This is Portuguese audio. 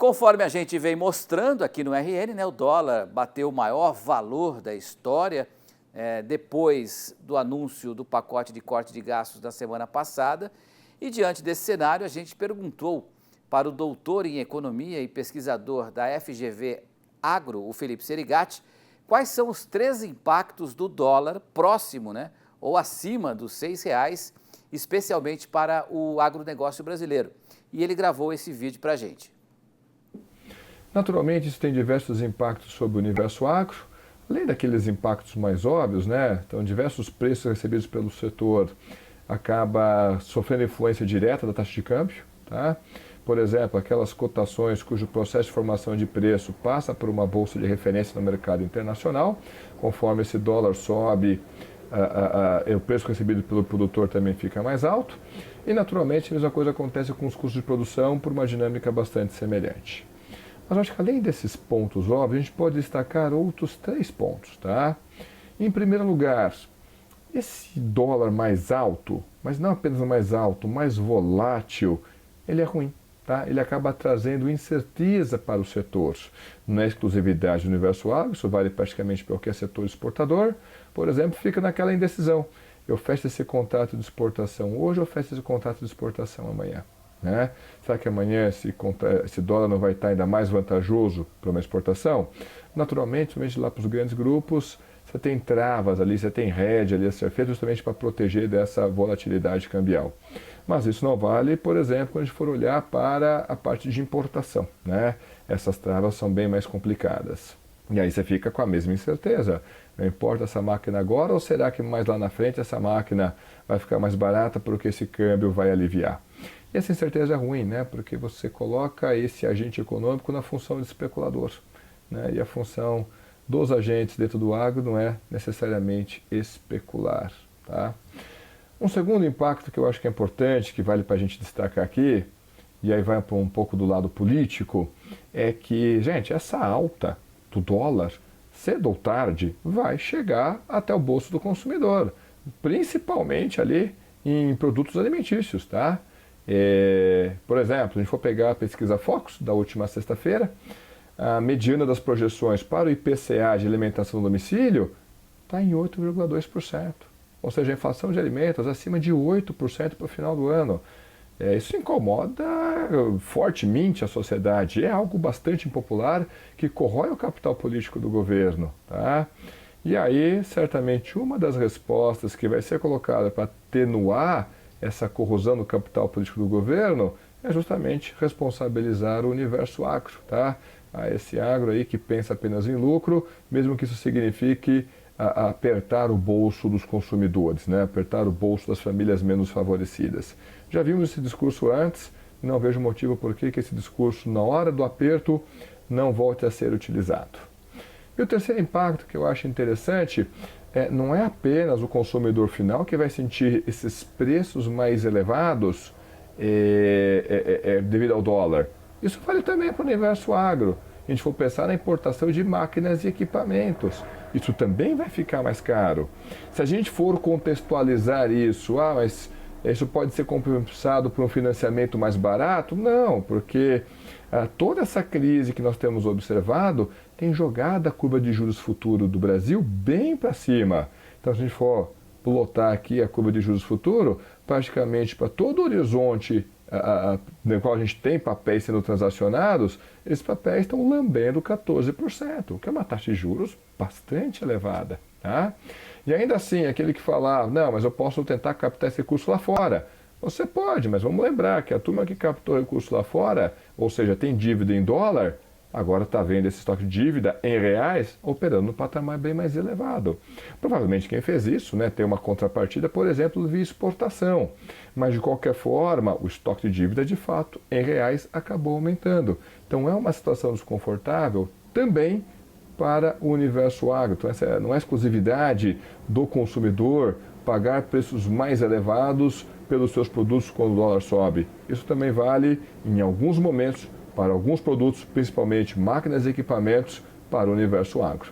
conforme a gente vem mostrando aqui no RN, né, o dólar bateu o maior valor da história depois do anúncio do pacote de corte de gastos da semana passada. E diante desse cenário, a gente perguntou para o doutor em economia e pesquisador da FGV Agro, o Felipe Serigati, quais são os 3 impactos do dólar próximo, né, ou acima dos R$6, especialmente para o agronegócio brasileiro. E ele gravou esse vídeo para a gente. Naturalmente, isso tem diversos impactos sobre o universo agro, além daqueles impactos mais óbvios, né? Então, diversos preços recebidos pelo setor acaba sofrendo influência direta da taxa de câmbio, tá? Por exemplo, aquelas cotações cujo processo de formação de preço passa por uma bolsa de referência no mercado internacional, conforme esse dólar sobe, o preço recebido pelo produtor também fica mais alto, e naturalmente a mesma coisa acontece com os custos de produção por uma dinâmica bastante semelhante. Mas acho que além desses pontos óbvios, a gente pode destacar outros 3 pontos, tá? Em primeiro lugar, esse dólar mais alto, mas não apenas mais alto, mais volátil, ele é ruim, tá? Ele acaba trazendo incerteza para o setor. Não é exclusividade do universo agro, isso vale praticamente para qualquer setor exportador. Por exemplo, fica naquela indecisão. Eu fecho esse contrato de exportação hoje ou fecho esse contrato de exportação amanhã? Né? Será que amanhã esse dólar não vai estar ainda mais vantajoso para uma exportação? Naturalmente, somente lá para os grandes grupos, você tem travas ali, você tem hedge ali a ser feito justamente para proteger dessa volatilidade cambial. Mas isso não vale, por exemplo, quando a gente for olhar para a parte de importação, né? Essas travas são bem mais complicadas. E aí você fica com a mesma incerteza. Não importa essa máquina agora ou será que mais lá na frente essa máquina vai ficar mais barata porque esse câmbio vai aliviar? E essa incerteza é ruim, né? Porque você coloca esse agente econômico na função de especulador, né? E a função dos agentes dentro do agro não é necessariamente especular, tá? Um segundo impacto que eu acho que é importante, que vale para a gente destacar aqui, e aí vai para um pouco do lado político, é que, gente, essa alta do dólar, cedo ou tarde, vai chegar até o bolso do consumidor, principalmente ali em produtos alimentícios, tá? Por exemplo, se a gente for pegar a pesquisa Focus da última sexta-feira, a mediana das projeções para o IPCA de alimentação no domicílio está em 8,2%. Ou seja, a inflação de alimentos acima de 8% para o final do ano. Isso incomoda fortemente a sociedade. É algo bastante impopular que corrói o capital político do governo. Tá? E aí, certamente, uma das respostas que vai ser colocada para atenuar essa corrosão do capital político do governo é justamente responsabilizar o universo agro, tá? Esse agro aí que pensa apenas em lucro, mesmo que isso signifique apertar o bolso dos consumidores, né? Apertar o bolso das famílias menos favorecidas. Já vimos esse discurso antes, não vejo motivo por que esse discurso, na hora do aperto, não volte a ser utilizado. E o terceiro impacto que eu acho interessante não é apenas o consumidor final que vai sentir esses preços mais elevados devido ao dólar. Isso vale também para o universo agro. A gente for pensar na importação de máquinas e equipamentos. Isso também vai ficar mais caro. Se a gente for contextualizar isso, mas isso pode ser compensado por um financiamento mais barato? Não, porque toda essa crise que nós temos observado tem jogado a curva de juros futuro do Brasil bem para cima. Então, se a gente for plotar aqui a curva de juros futuro, praticamente para todo o horizonte no qual a gente tem papéis sendo transacionados, esses papéis estão lambendo 14%, o que é uma taxa de juros bastante elevada. Tá? E ainda assim, aquele que fala, não, mas eu posso tentar captar esse recurso lá fora. Você pode, mas vamos lembrar que a turma que captou recurso lá fora, ou seja, tem dívida em dólar, agora está vendo esse estoque de dívida em reais operando no patamar bem mais elevado. Provavelmente quem fez isso, né, tem uma contrapartida, por exemplo, via exportação. Mas de qualquer forma, o estoque de dívida de fato em reais acabou aumentando. Então é uma situação desconfortável também para o universo agro. Então essa não é exclusividade do consumidor pagar preços mais elevados pelos seus produtos quando o dólar sobe. Isso também vale em alguns momentos para alguns produtos, principalmente máquinas e equipamentos, para o universo agro.